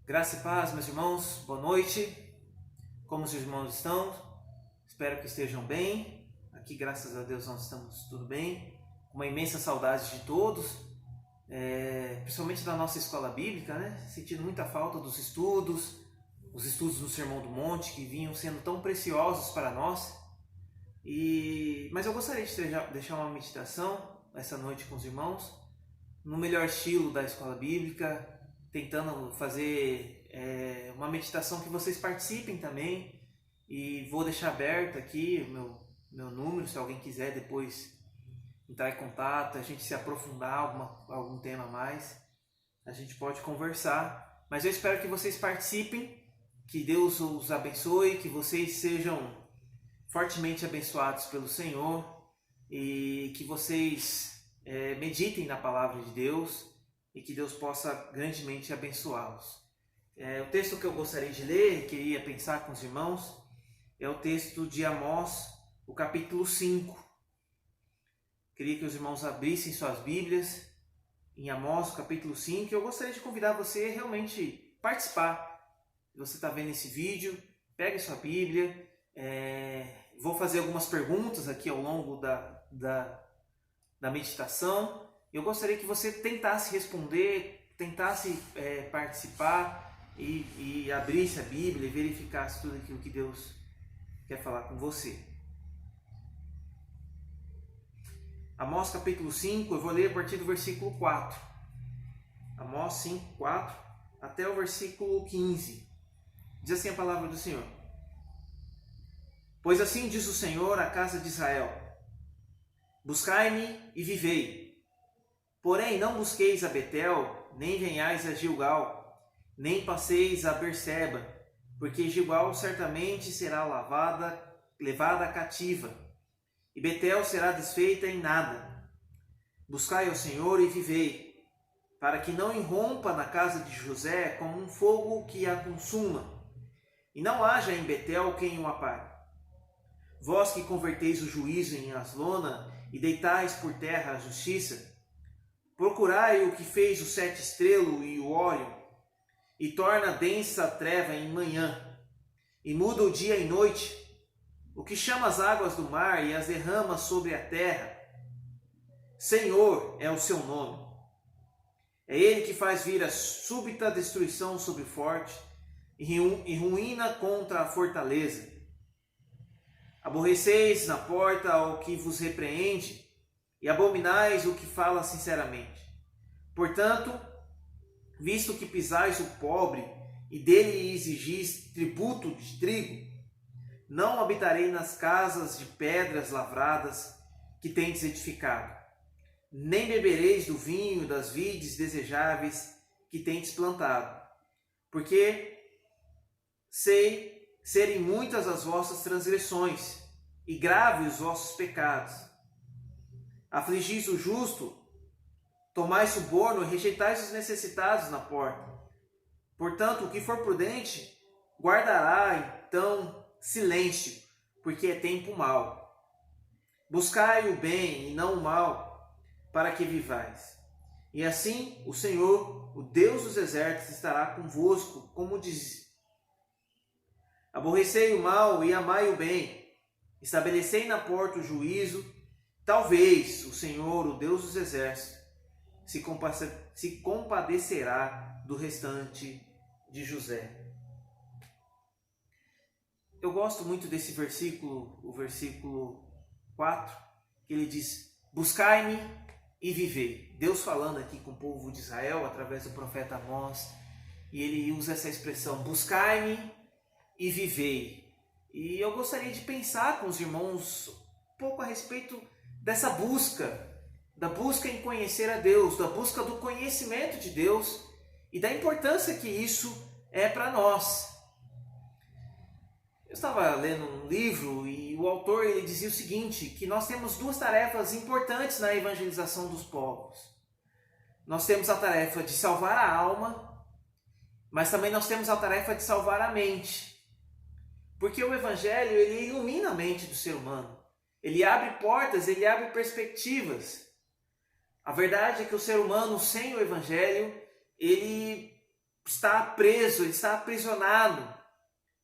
Graça e paz, meus irmãos, boa noite. Como os irmãos estão? Espero que estejam bem. Aqui, graças a Deus, nós estamos tudo bem. Com uma imensa saudade de todos, principalmente da nossa escola bíblica, né? Sentindo muita falta dos estudos, os estudos do Sermão do Monte, que vinham sendo tão preciosos para nós. Mas eu gostaria de deixar uma meditação essa noite com os irmãos, no melhor estilo da escola bíblica, tentando fazer uma meditação que vocês participem também, e vou deixar aberto aqui o meu número, se alguém quiser depois entrar em contato, a gente se aprofundar algum tema a mais, a gente pode conversar, mas eu espero que vocês participem, que Deus os abençoe, que vocês sejam fortemente abençoados pelo Senhor e que vocês meditem na palavra de Deus, e que Deus possa grandemente abençoá-los. O texto que eu gostaria de ler, queria pensar com os irmãos, é o texto de Amós, o capítulo 5. Queria que os irmãos abrissem suas Bíblias em Amós, o capítulo 5. Eu gostaria de convidar você a realmente participar. Se você está vendo esse vídeo, pegue sua Bíblia. Vou fazer algumas perguntas aqui ao longo da meditação. Eu gostaria que você tentasse responder, tentasse participar e abrisse a Bíblia e verificasse tudo aquilo que Deus quer falar com você. Amós capítulo 5, eu vou ler a partir do versículo 4. Amós 5, 4, até o versículo 15. Diz assim a palavra do Senhor. Pois assim diz o Senhor à casa de Israel: buscai-me e vivei. Porém, não busqueis a Betel, nem venhais a Gilgal, nem passeis a Berseba, porque Gilgal certamente será levada cativa, e Betel será desfeita em nada. Buscai ao Senhor e vivei, para que não irrompa na casa de José como um fogo que a consuma, e não haja em Betel quem o apague. Vós que converteis o juízo em Aslona e deitais por terra a justiça, procurai o que fez o sete estrelo e o óleo, e torna densa a treva em manhã, e muda o dia em noite, o que chama as águas do mar e as derrama sobre a terra. Senhor é o seu nome. É ele que faz vir a súbita destruição sobre o forte, e ruína contra a fortaleza. Aborreceis na porta ao que vos repreende, e abominais o que fala sinceramente. Portanto, visto que pisais o pobre e dele exigis tributo de trigo, não habitarei nas casas de pedras lavradas que tendes edificado, nem bebereis do vinho das vides desejáveis que tendes plantado, porque sei serem muitas as vossas transgressões e graves os vossos pecados. Afligis o justo, tomais suborno e rejeitais os necessitados na porta. Portanto, o que for prudente, guardará então silêncio, porque é tempo mau. Buscai o bem e não o mal, para que vivais. E assim o Senhor, o Deus dos exércitos, estará convosco, como diz. Aborrecei o mal e amai o bem. Estabelecei na porta o juízo. Talvez o Senhor, o Deus dos exércitos, se compadecerá do restante de José. Eu gosto muito desse versículo, o versículo 4, que ele diz: buscai-me e vivei. Deus falando aqui com o povo de Israel através do profeta Amós, e ele usa essa expressão: buscai-me e vivei. E eu gostaria de pensar com os irmãos um pouco a respeito dessa busca, da busca em conhecer a Deus, da busca do conhecimento de Deus e da importância que isso é para nós. Eu estava lendo um livro e o autor ele dizia o seguinte, que nós temos duas tarefas importantes na evangelização dos povos. Nós temos a tarefa de salvar a alma, mas também nós temos a tarefa de salvar a mente. Porque o evangelho ele ilumina a mente do ser humano. Ele abre portas, ele abre perspectivas. A verdade é que o ser humano sem o evangelho, ele está preso, ele está aprisionado,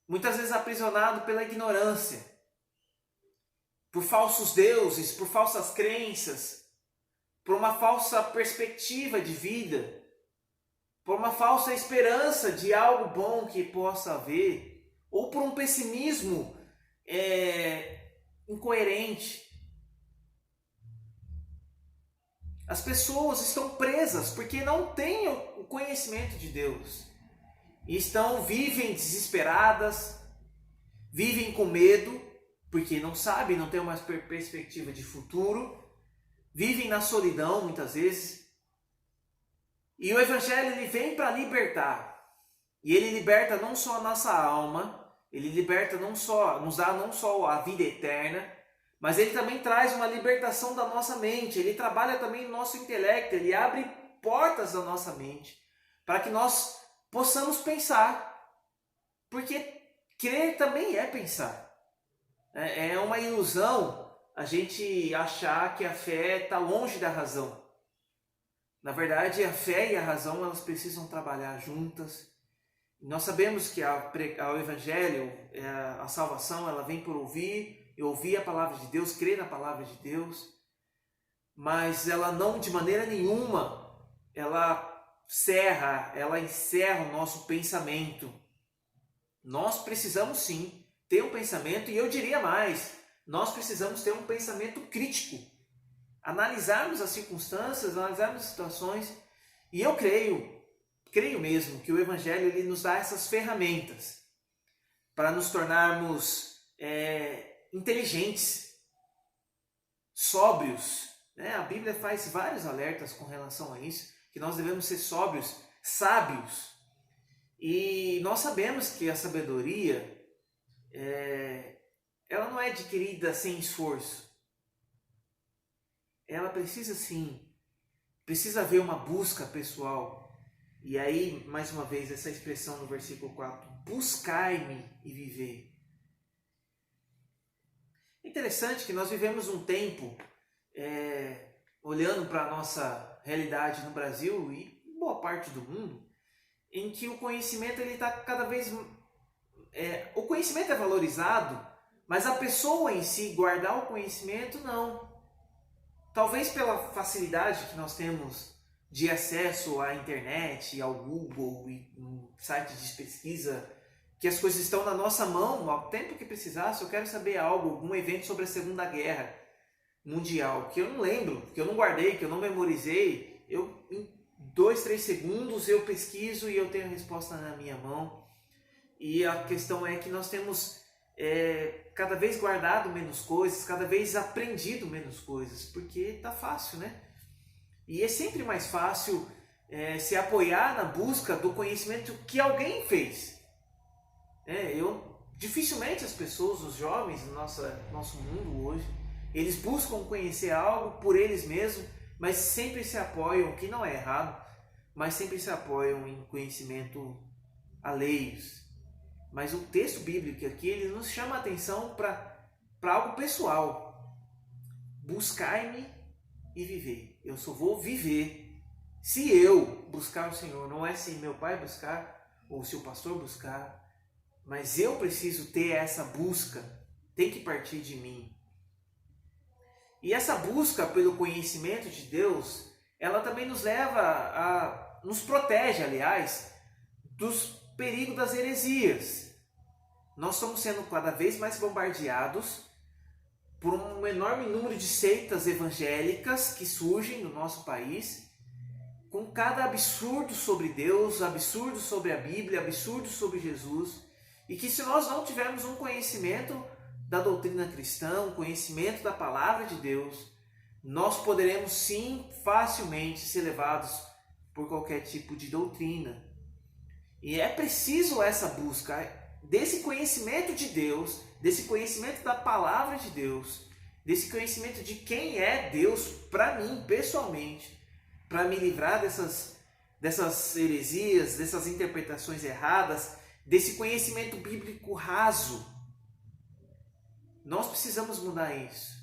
muitas vezes aprisionado pela ignorância, por falsos deuses, por falsas crenças, por uma falsa perspectiva de vida, por uma falsa esperança de algo bom que possa haver, ou por um pessimismo incoerente. As pessoas estão presas porque não têm o conhecimento de Deus. E vivem desesperadas, vivem com medo, porque não sabem, não têm uma perspectiva de futuro, vivem na solidão muitas vezes. E o Evangelho ele vem para libertar. E ele liberta não só a nossa alma, ele liberta nos dá não só a vida eterna, mas ele também traz uma libertação da nossa mente. Ele trabalha também no nosso intelecto, ele abre portas da nossa mente para que nós possamos pensar. Porque crer também é pensar. É uma ilusão a gente achar que a fé está longe da razão. Na verdade, a fé e a razão elas precisam trabalhar juntas. Nós sabemos que o Evangelho, a salvação, ela vem por ouvir a palavra de Deus, crer na palavra de Deus, mas ela não, de maneira nenhuma, ela encerra o nosso pensamento. Nós precisamos sim ter um pensamento, e eu diria mais, nós precisamos ter um pensamento crítico, analisarmos as circunstâncias, analisarmos as situações, e eu creio mesmo que o Evangelho ele nos dá essas ferramentas para nos tornarmos inteligentes, sóbrios. A Bíblia faz vários alertas com relação a isso, que nós devemos ser sóbrios, sábios. E nós sabemos que a sabedoria, ela não é adquirida sem esforço. Ela precisa haver uma busca pessoal. E aí, mais uma vez, essa expressão no versículo 4, buscai-me e viver. Interessante que nós vivemos um tempo, olhando para a nossa realidade no Brasil e em boa parte do mundo, em que o conhecimento ele está cada vez... o conhecimento é valorizado, mas a pessoa em si, guardar o conhecimento, não. Talvez pela facilidade que nós temos de acesso à internet, ao Google e sites de pesquisa, que as coisas estão na nossa mão ao tempo que precisar. Se eu quero saber algum evento sobre a Segunda Guerra Mundial, que eu não lembro, que eu não guardei, que eu não memorizei, em 2, 3 segundos eu pesquiso e eu tenho a resposta na minha mão. E a questão é que nós temos cada vez guardado menos coisas, cada vez aprendido menos coisas, porque está fácil, né? E é sempre mais fácil se apoiar na busca do conhecimento que alguém fez. Dificilmente as pessoas, os jovens do nosso mundo hoje, eles buscam conhecer algo por eles mesmos, mas sempre se apoiam, que não é errado, mas sempre se apoiam em conhecimento alheios. Mas o texto bíblico aqui, ele nos chama a atenção para algo pessoal. Buscai-me e viver. Eu só vou viver se eu buscar o Senhor. Não é se meu pai buscar ou se o pastor buscar, mas eu preciso ter essa busca. Tem que partir de mim. E essa busca pelo conhecimento de Deus, ela também nos nos protege, aliás, dos perigos das heresias. Nós estamos sendo cada vez mais bombardeados por um enorme número de seitas evangélicas que surgem no nosso país, com cada absurdo sobre Deus, absurdo sobre a Bíblia, absurdo sobre Jesus, e que se nós não tivermos um conhecimento da doutrina cristã, um conhecimento da palavra de Deus, nós poderemos sim facilmente ser levados por qualquer tipo de doutrina. E é preciso essa busca desse conhecimento de Deus, desse conhecimento da palavra de Deus, desse conhecimento de quem é Deus para mim pessoalmente, para me livrar dessas heresias, dessas interpretações erradas, desse conhecimento bíblico raso. Nós precisamos mudar isso.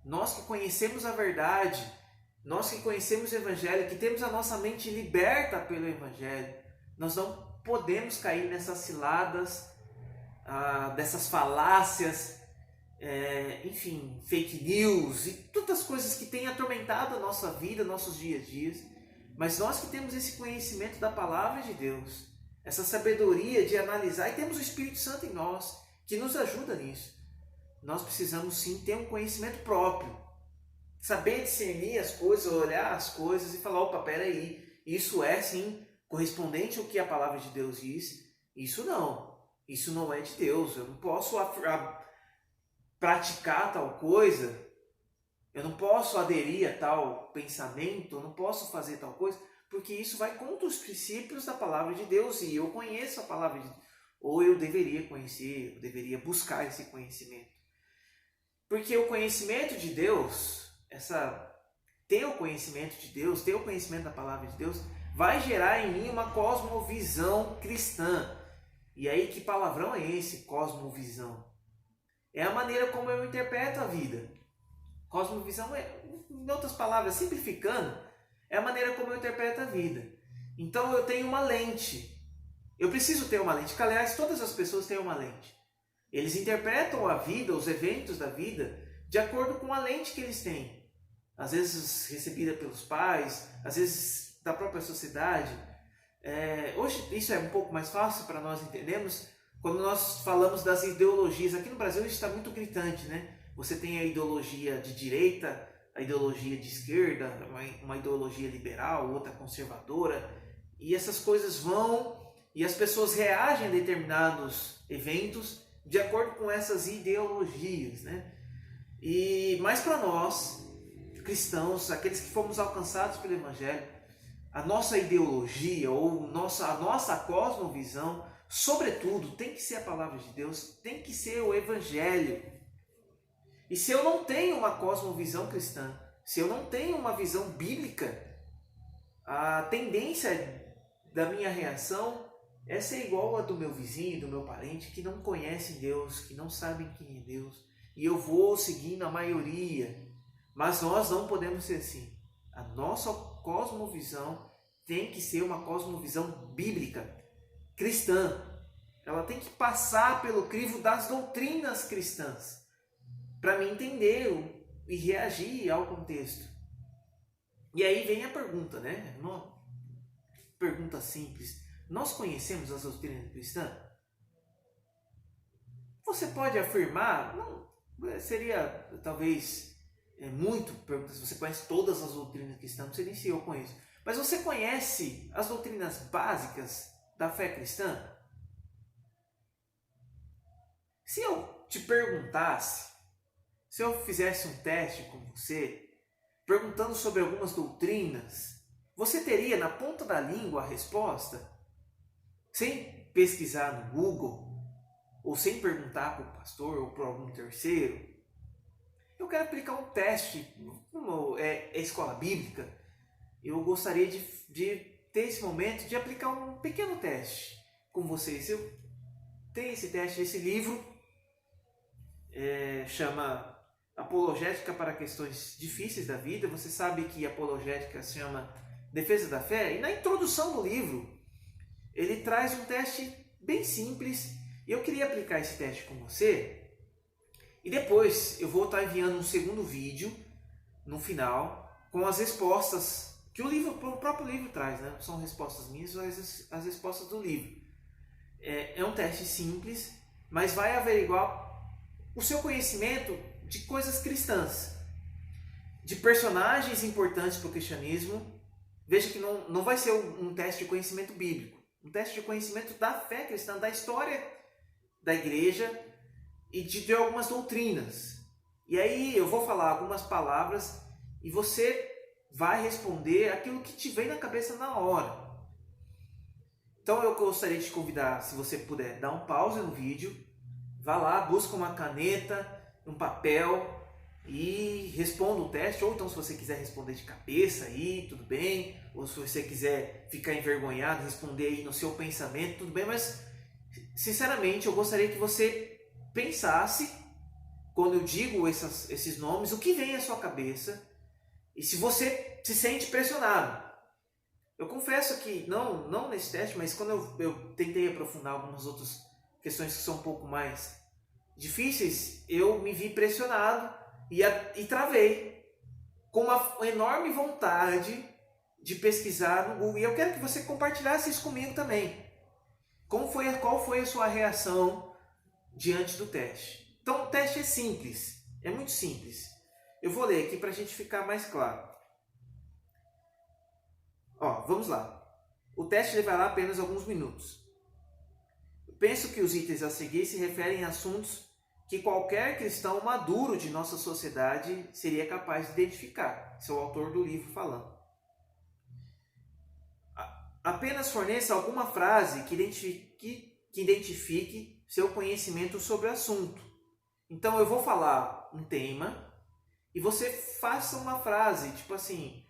Nós que conhecemos a verdade, nós que conhecemos o Evangelho, que temos a nossa mente liberta pelo Evangelho, nós não podemos cair nessas ciladas, dessas falácias, enfim, fake news e todas as coisas que têm atormentado a nossa vida, nossos dias a dias. Mas nós que temos esse conhecimento da Palavra de Deus, essa sabedoria de analisar, e temos o Espírito Santo em nós, que nos ajuda nisso, nós precisamos sim ter um conhecimento próprio. Saber discernir as coisas, olhar as coisas e falar, opa, peraí, isso é sim correspondente ao que a Palavra de Deus diz, isso não é de Deus, eu não posso praticar tal coisa, eu não posso aderir a tal pensamento, eu não posso fazer tal coisa, porque isso vai contra os princípios da Palavra de Deus, e eu conheço a Palavra de Deus, ou eu deveria conhecer, eu deveria buscar esse conhecimento. Porque o conhecimento de Deus, ter o conhecimento de Deus, ter o conhecimento da Palavra de Deus, vai gerar em mim uma cosmovisão cristã. E aí, que palavrão é esse, cosmovisão? É a maneira como eu interpreto a vida. Cosmovisão em outras palavras, simplificando, é a maneira como eu interpreto a vida. Então eu tenho uma lente. Eu preciso ter uma lente, que aliás todas as pessoas têm uma lente. Eles interpretam a vida, os eventos da vida, de acordo com a lente que eles têm. Às vezes recebida pelos pais, às vezes da própria sociedade. Hoje isso é um pouco mais fácil para nós entendermos quando nós falamos das ideologias. Aqui no Brasil isso está muito gritante, né? Você tem a ideologia de direita, a ideologia de esquerda, uma ideologia liberal, outra conservadora. E essas coisas vão e as pessoas reagem a determinados eventos de acordo com essas ideologias, né? Mas para nós, cristãos, aqueles que fomos alcançados pelo Evangelho, a nossa ideologia ou a nossa cosmovisão, sobretudo, tem que ser a Palavra de Deus, tem que ser o Evangelho. E se eu não tenho uma cosmovisão cristã, se eu não tenho uma visão bíblica, a tendência da minha reação é ser igual a do meu vizinho, do meu parente, que não conhecem Deus, que não sabem quem é Deus. E eu vou seguindo a maioria. Mas nós não podemos ser assim. A nossa cosmovisão tem que ser uma cosmovisão bíblica, cristã. Ela tem que passar pelo crivo das doutrinas cristãs, para me entender e reagir ao contexto. E aí vem a pergunta, né? Uma pergunta simples. Nós conhecemos as doutrinas cristãs? Você pode afirmar, não, seria talvez muito perguntar se você conhece todas as doutrinas cristãs, não sei nem se eu conheço. Mas você conhece as doutrinas básicas da fé cristã? Se eu te perguntasse, se eu fizesse um teste com você, perguntando sobre algumas doutrinas, você teria na ponta da língua a resposta? Sem pesquisar no Google, ou sem perguntar para o pastor ou para algum terceiro? Eu quero aplicar um teste, como é a escola bíblica, eu gostaria de ter esse momento de aplicar um pequeno teste com vocês. Eu tenho esse teste, esse livro, chama Apologética para Questões Difíceis da Vida. Você sabe que apologética se chama Defesa da Fé, e na introdução do livro ele traz um teste bem simples, e eu queria aplicar esse teste com você, e depois eu vou estar enviando um segundo vídeo no final com as respostas que o próprio livro traz, né? Não são respostas minhas, mas as respostas do livro. É um teste simples, mas vai averiguar o seu conhecimento de coisas cristãs, de personagens importantes para o cristianismo. Veja que não vai ser um teste de conhecimento bíblico, um teste de conhecimento da fé cristã, da história da igreja e de algumas doutrinas. E aí eu vou falar algumas palavras e você vai responder aquilo que te vem na cabeça na hora. Então eu gostaria de te convidar, se você puder, dar um pause no vídeo, vá lá, busca uma caneta, um papel e responda o teste. Ou então, se você quiser responder de cabeça aí, tudo bem. Ou se você quiser ficar envergonhado, responder aí no seu pensamento, tudo bem. Mas, sinceramente, eu gostaria que você pensasse, quando eu digo esses nomes, o que vem à sua cabeça. E se se sente pressionado. Eu confesso que, não nesse teste, mas quando eu tentei aprofundar algumas outras questões que são um pouco mais difíceis, eu me vi pressionado e travei com uma enorme vontade de pesquisar no Google. E eu quero que você compartilhasse isso comigo também. Qual foi a sua reação diante do teste? Então, o teste é simples, é muito simples. Eu vou ler aqui para a gente ficar mais claro. Vamos lá. O teste levará apenas alguns minutos. Eu penso que os itens a seguir se referem a assuntos que qualquer cristão maduro de nossa sociedade seria capaz de identificar. Esse é o autor do livro falando. Apenas forneça alguma frase que identifique seu conhecimento sobre o assunto. Então eu vou falar um tema e você faça uma frase, tipo assim,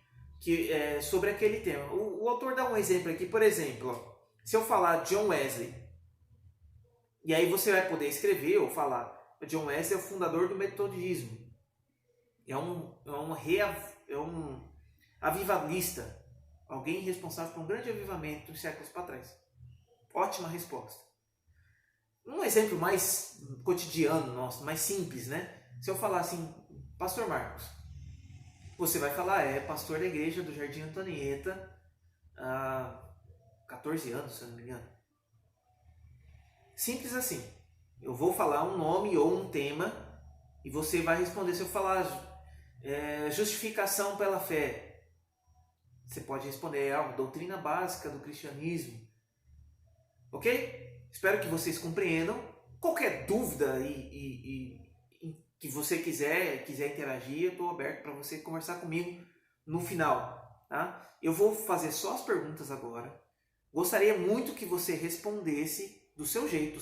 sobre aquele tema. O autor dá um exemplo aqui, por exemplo, se eu falar John Wesley, e aí você vai poder escrever ou falar, John Wesley é o fundador do metodismo, é um avivalista, alguém responsável por um grande avivamento uns séculos para trás. Ótima resposta. Um exemplo mais cotidiano nosso, mais simples, né? Se eu falar assim, Pastor Marcos, você vai falar, é pastor da igreja do Jardim Antonieta há 14 anos, se eu não me engano. Simples assim. Eu vou falar um nome ou um tema e você vai responder. Se eu falar justificação pela fé, você pode responder doutrina básica do cristianismo. Ok? Espero que vocês compreendam. Qualquer dúvida que você quiser interagir, eu estou aberto para você conversar comigo no final. Tá? Eu vou fazer só as perguntas agora. Gostaria muito que você respondesse do seu jeito,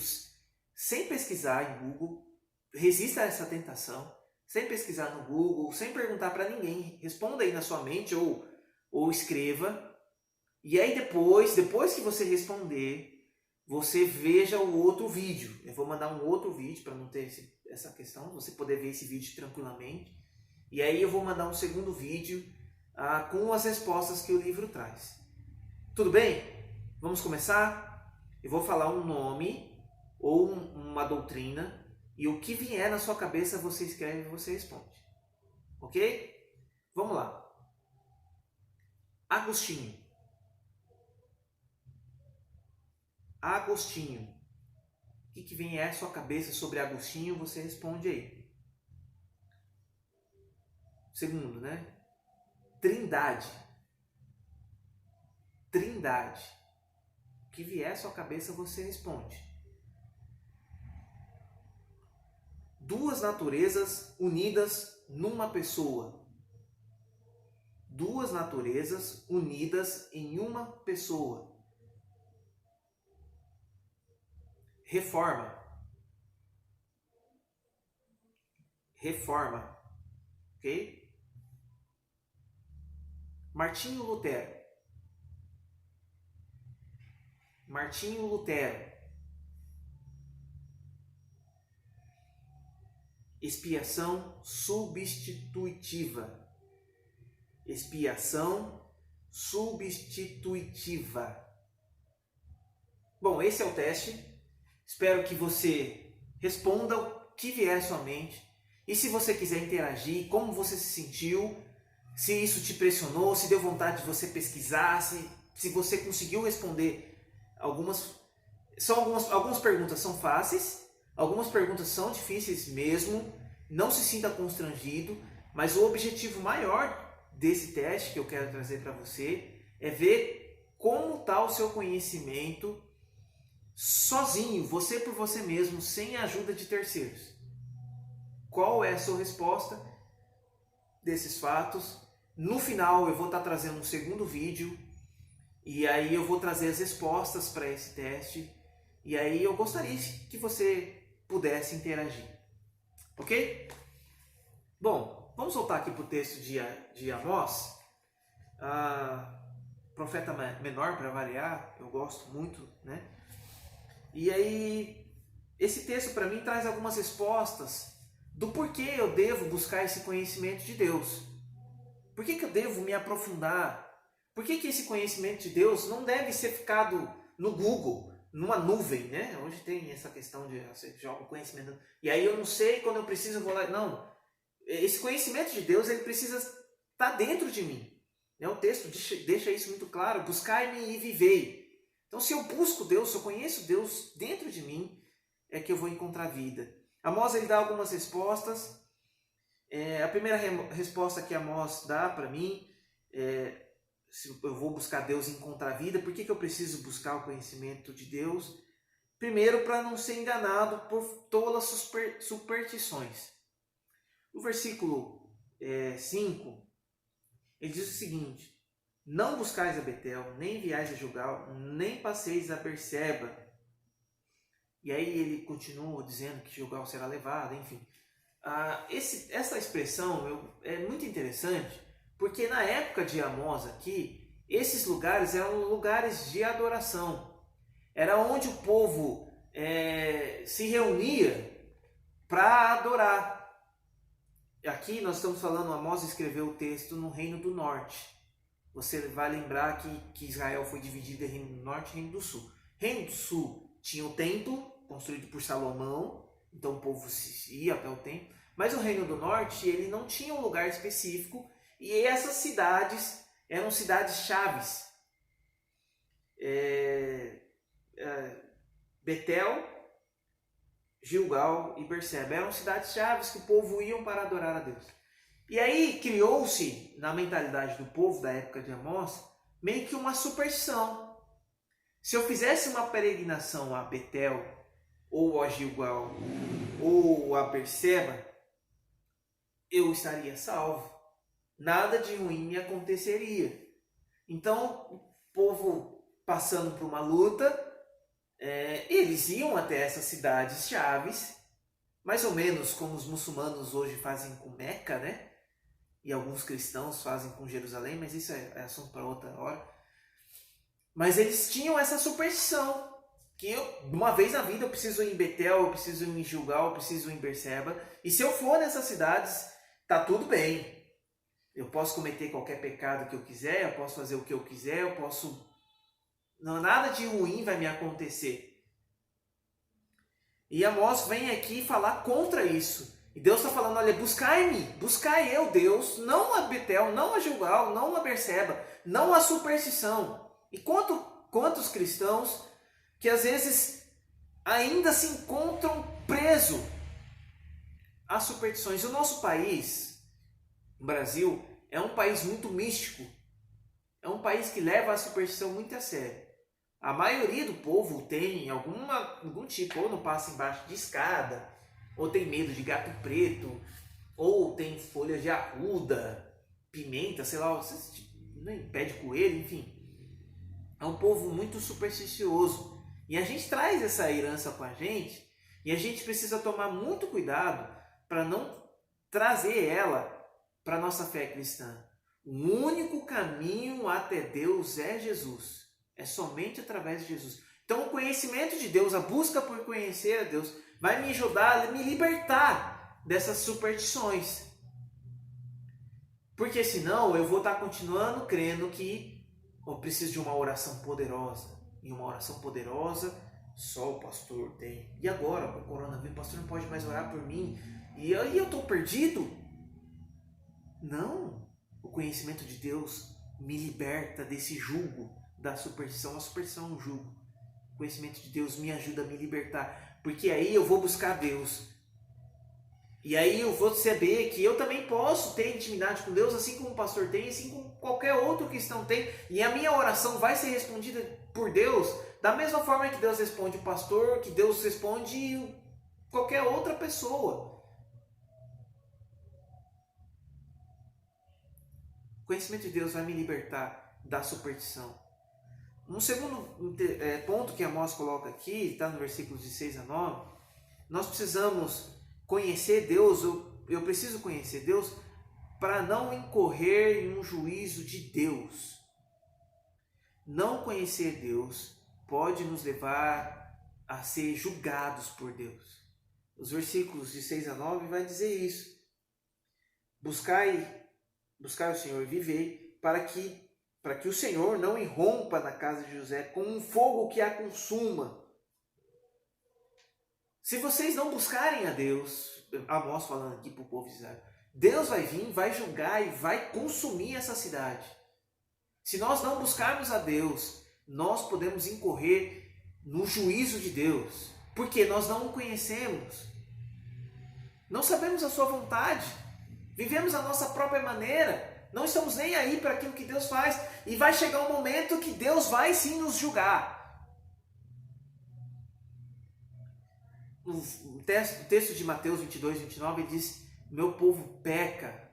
sem pesquisar em Google. Resista a essa tentação, sem pesquisar no Google, sem perguntar para ninguém. Responda aí na sua mente ou escreva. E aí depois que você responder, você veja o outro vídeo. Eu vou mandar um outro vídeo para não ter essa questão, você poder ver esse vídeo tranquilamente. E aí eu vou mandar um segundo vídeo com as respostas que o livro traz. Tudo bem? Vamos começar? Eu vou falar um nome ou uma doutrina e o que vier na sua cabeça você escreve e você responde. Ok? Vamos lá. Agostinho. Agostinho. O que vem à sua cabeça sobre Agostinho, você responde aí. Segundo, né? Trindade. Trindade. O que vier à sua cabeça, você responde. Duas naturezas unidas numa pessoa. Duas naturezas unidas em uma pessoa. Reforma. Reforma. Ok? Martinho Lutero. Martinho Lutero. Expiação substitutiva. Expiação substitutiva. Bom, esse é o teste. Espero que você responda o que vier à sua mente. E se você quiser interagir, como você se sentiu, se isso te pressionou, se deu vontade de você pesquisar, se você conseguiu responder algumas perguntas são fáceis, algumas perguntas são difíceis mesmo, não se sinta constrangido, mas o objetivo maior desse teste que eu quero trazer para você é ver como está o seu conhecimento sozinho, você por você mesmo, sem a ajuda de terceiros. Qual é a sua resposta desses fatos? No final eu vou estar trazendo um segundo vídeo e aí eu vou trazer as respostas para esse teste e aí eu gostaria que você pudesse interagir. Ok? Bom, vamos voltar aqui para o texto de Amós. Profeta menor, para variar, eu gosto muito, né? E aí, esse texto para mim traz algumas respostas do porquê eu devo buscar esse conhecimento de Deus. Por que eu devo me aprofundar? Por que esse conhecimento de Deus não deve ser ficado no Google, numa nuvem, né? Hoje tem essa questão de você joga o conhecimento. E aí eu não sei, quando eu preciso eu vou lá. Não. Esse conhecimento de Deus, ele precisa estar dentro de mim. O texto deixa isso muito claro. Buscai-me e vivei. Então, se eu busco Deus, se eu conheço Deus dentro de mim, é que eu vou encontrar vida. Amós, ele dá algumas respostas. A primeira resposta que Amós dá para mim é: se eu vou buscar Deus e encontrar vida, por que eu preciso buscar o conhecimento de Deus? Primeiro, para não ser enganado por tolas superstições. No versículo 5, ele diz o seguinte: não buscais a Betel, nem enviais a Gilgal, nem passeis a Berseba. E aí ele continua dizendo que Gilgal será levada, enfim. Essa expressão é muito interessante, porque na época de Amós aqui, esses lugares eram lugares de adoração. Era onde o povo se reunia para adorar. Aqui nós estamos falando, Amós escreveu o texto no Reino do Norte. Você vai lembrar que Israel foi dividido em Reino do Norte e Reino do Sul. Reino do Sul tinha o templo, construído por Salomão, então o povo ia até o templo. Mas o Reino do Norte, ele não tinha um lugar específico, e essas cidades eram cidades chaves. Betel, Gilgal e Berseba eram cidades chaves que o povo ia para adorar a Deus. E aí criou-se na mentalidade do povo da época de Amós meio que uma superstição. Se eu fizesse uma peregrinação a Betel, ou a Gilgal, ou a Berseba, eu estaria salvo. Nada de ruim me aconteceria. Então, o povo passando por uma luta, eles iam até essas cidades chaves, mais ou menos como os muçulmanos hoje fazem com Meca, né? E alguns cristãos fazem com Jerusalém, mas isso é assunto para outra hora. Mas eles tinham essa superstição, que uma vez na vida eu preciso ir em Betel, eu preciso ir em Gilgal, eu preciso ir em Berseba, e se eu for nessas cidades, tá tudo bem. Eu posso cometer qualquer pecado que eu quiser, eu posso fazer o que eu quiser, eu posso... Não, nada de ruim vai me acontecer. E Amós vem aqui falar contra isso. E Deus está falando, olha, buscai-me, buscai eu, Deus, não a Betel, não a Gilgal, não a Berseba, não a superstição. E quantos cristãos que às vezes ainda se encontram presos às superstições. O nosso país, o Brasil, é um país muito místico. É um país que leva a superstição muito a sério. A maioria do povo tem algum tipo, ou não passa embaixo de escada, ou tem medo de gato preto, ou tem folha de arruda, pimenta, sei lá, pé de coelho, enfim. É um povo muito supersticioso. E a gente traz essa herança com a gente, e a gente precisa tomar muito cuidado para não trazer ela para a nossa fé cristã. O único caminho até Deus é Jesus. É somente através de Jesus. Então o conhecimento de Deus, a busca por conhecer a Deus, vai me ajudar a me libertar dessas superstições. Porque senão eu vou estar continuando crendo que eu preciso de uma oração poderosa. E uma oração poderosa só o pastor tem. E agora, com o coronavírus, o pastor não pode mais orar por mim. E aí eu estou perdido? Não. O conhecimento de Deus me liberta desse jugo da superstição. A superstição é um jugo. O conhecimento de Deus me ajuda a me libertar. Porque aí eu vou buscar Deus. E aí eu vou saber que eu também posso ter intimidade com Deus, assim como o pastor tem, assim como qualquer outro cristão tem. E a minha oração vai ser respondida por Deus da mesma forma que Deus responde o pastor, que Deus responde qualquer outra pessoa. O conhecimento de Deus vai me libertar da superstição. Um segundo ponto que Amós coloca aqui, está no versículos de 6 a 9, nós precisamos conhecer Deus, eu preciso conhecer Deus para não incorrer em um juízo de Deus. Não conhecer Deus pode nos levar a ser julgados por Deus. Os versículos de 6 a 9 vai dizer isso. Buscai buscar o Senhor e viver, para que o Senhor não irrompa na casa de José com um fogo que a consuma. Se vocês não buscarem a Deus, Amós falando aqui para o povo de Israel, Deus vai vir, vai julgar e vai consumir essa cidade. Se nós não buscarmos a Deus, nós podemos incorrer no juízo de Deus, porque nós não o conhecemos. Não sabemos a sua vontade, vivemos a nossa própria maneira, não estamos nem aí para aquilo que Deus faz, e vai chegar um momento que Deus vai sim nos julgar. O texto de Mateus 22, 29, ele diz: meu povo peca,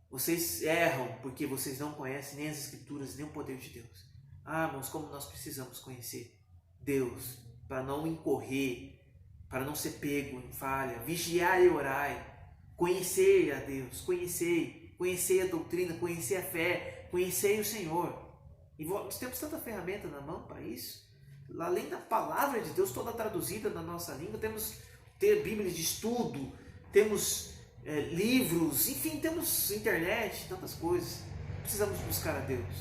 vocês erram porque vocês não conhecem nem as Escrituras, nem o poder de Deus. Ah, irmãos, como nós precisamos conhecer Deus, para não incorrer, para não ser pego em falha, vigiar e orar, conhecer a Deus, conhecer a doutrina, conhecer a fé, conhecer o Senhor. E nós temos tanta ferramenta na mão para isso. Além da palavra de Deus toda traduzida na nossa língua, temos Bíblias de estudo, temos livros, enfim, temos internet, tantas coisas. Precisamos buscar a Deus.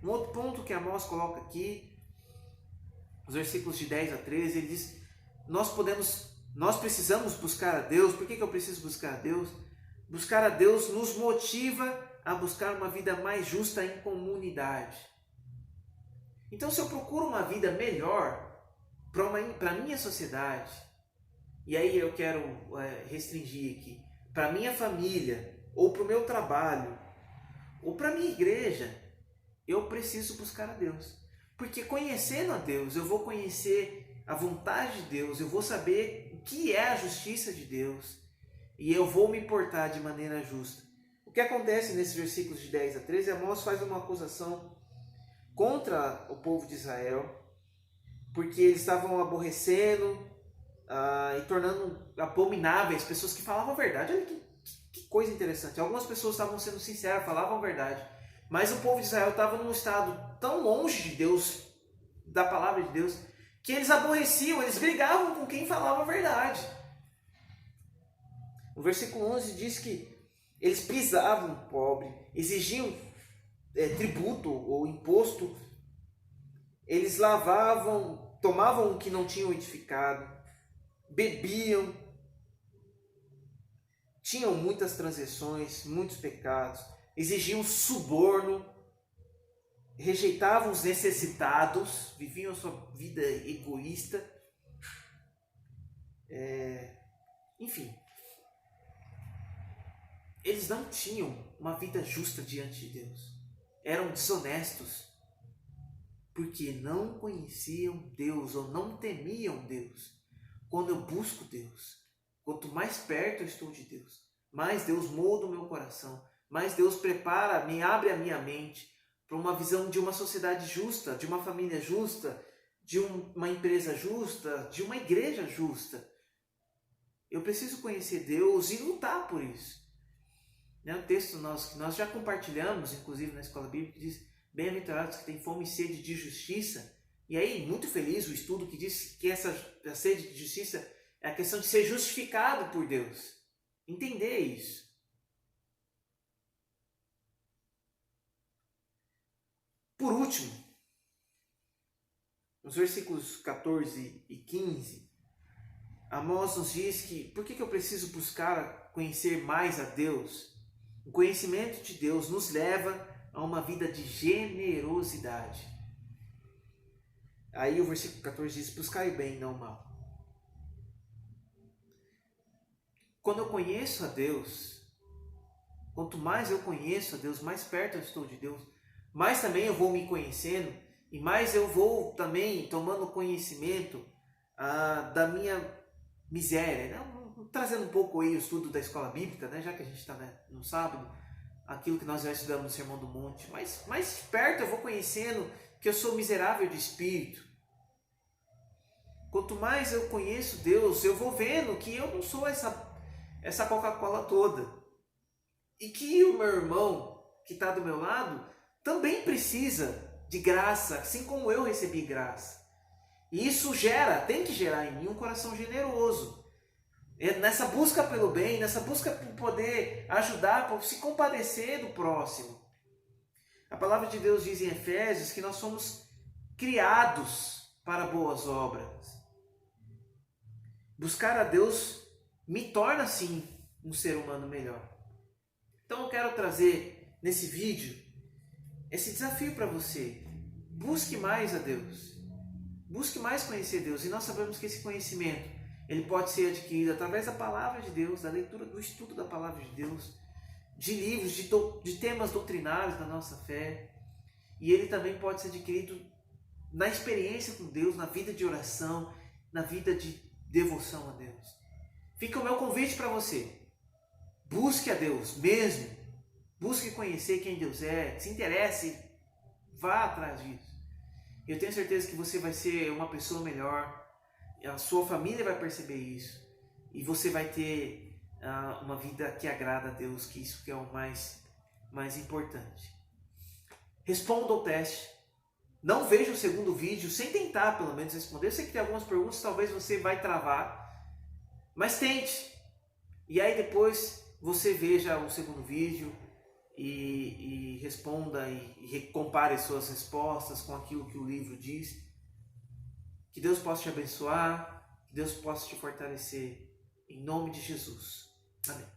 Um outro ponto que Amós coloca aqui, os versículos de 10 a 13, ele diz: nós precisamos buscar a Deus. Por que eu preciso buscar a Deus? Buscar a Deus nos motiva a buscar uma vida mais justa em comunidade. Então, se eu procuro uma vida melhor para a minha sociedade, e aí eu quero restringir aqui, para a minha família, ou para o meu trabalho, ou para a minha igreja, eu preciso buscar a Deus. Porque conhecendo a Deus, eu vou conhecer a vontade de Deus, eu vou saber o que é a justiça de Deus, e eu vou me portar de maneira justa. O que acontece nesses versículos de 10 a 13, Amós faz uma acusação contra o povo de Israel, porque eles estavam aborrecendo e tornando abomináveis pessoas que falavam a verdade. Olha que coisa interessante. Algumas pessoas estavam sendo sinceras, falavam a verdade, mas o povo de Israel estava num estado tão longe de Deus, da palavra de Deus, que eles aborreciam, eles brigavam com quem falava a verdade. O versículo 11 diz que eles pisavam o pobre, exigiam tributo ou imposto, eles lavavam, tomavam o que não tinham edificado, bebiam, tinham muitas transgressões, muitos pecados, exigiam suborno, rejeitavam os necessitados, viviam a sua vida egoísta, enfim, eles não tinham uma vida justa diante de Deus. Eram desonestos, porque não conheciam Deus ou não temiam Deus. Quando eu busco Deus, quanto mais perto eu estou de Deus, mais Deus molda o meu coração, mais Deus prepara, me abre a minha mente para uma visão de uma sociedade justa, de uma família justa, de uma empresa justa, de uma igreja justa. Eu preciso conhecer Deus e lutar por isso. Um texto que nós já compartilhamos, inclusive na Escola Bíblica, que diz: bem-aventurados que têm fome e sede de justiça. E aí, muito feliz o estudo que diz que essa sede de justiça é a questão de ser justificado por Deus. Entender isso. Por último, nos versículos 14 e 15, Amós nos diz que por que eu preciso buscar conhecer mais a Deus? O conhecimento de Deus nos leva a uma vida de generosidade. Aí o versículo 14 diz: buscai o bem, não o mal. Quando eu conheço a Deus, quanto mais eu conheço a Deus, mais perto eu estou de Deus, mais também eu vou me conhecendo e mais eu vou também tomando conhecimento da minha miséria, né? Trazendo um pouco aí o estudo da escola bíblica, né? Já que a gente está no sábado, aquilo que nós já estudamos no Sermão do Monte, mas mais perto eu vou conhecendo que eu sou miserável de espírito. Quanto mais eu conheço Deus, eu vou vendo que eu não sou essa Coca-Cola toda. E que o meu irmão que está do meu lado também precisa de graça, assim como eu recebi graça. E isso tem que gerar em mim um coração generoso. nessa busca pelo bem, nessa busca por poder ajudar, por se compadecer do próximo. A palavra de Deus diz em Efésios que nós somos criados para boas obras. Buscar a Deus me torna, sim, um ser humano melhor. Então eu quero trazer nesse vídeo esse desafio para você. Busque mais a Deus. Busque mais conhecer Deus. E nós sabemos que esse conhecimento ele pode ser adquirido através da palavra de Deus, da leitura, do estudo da palavra de Deus, de livros, de temas doutrinários da nossa fé. E ele também pode ser adquirido na experiência com Deus, na vida de oração, na vida de devoção a Deus. Fica o meu convite para você. Busque a Deus mesmo. Busque conhecer quem Deus é. Se interesse. Vá atrás disso. Eu tenho certeza que você vai ser uma pessoa melhor. A sua família vai perceber isso. E você vai ter uma vida que agrada a Deus. Que isso que é o mais importante. Responda ao teste. Não veja o segundo vídeo sem tentar pelo menos responder. Eu sei que tem algumas perguntas, talvez você vai travar. Mas tente. E aí depois você veja o segundo vídeo e responda e compare suas respostas com aquilo que o livro diz. Que Deus possa te abençoar, que Deus possa te fortalecer. Em nome de Jesus. Amém.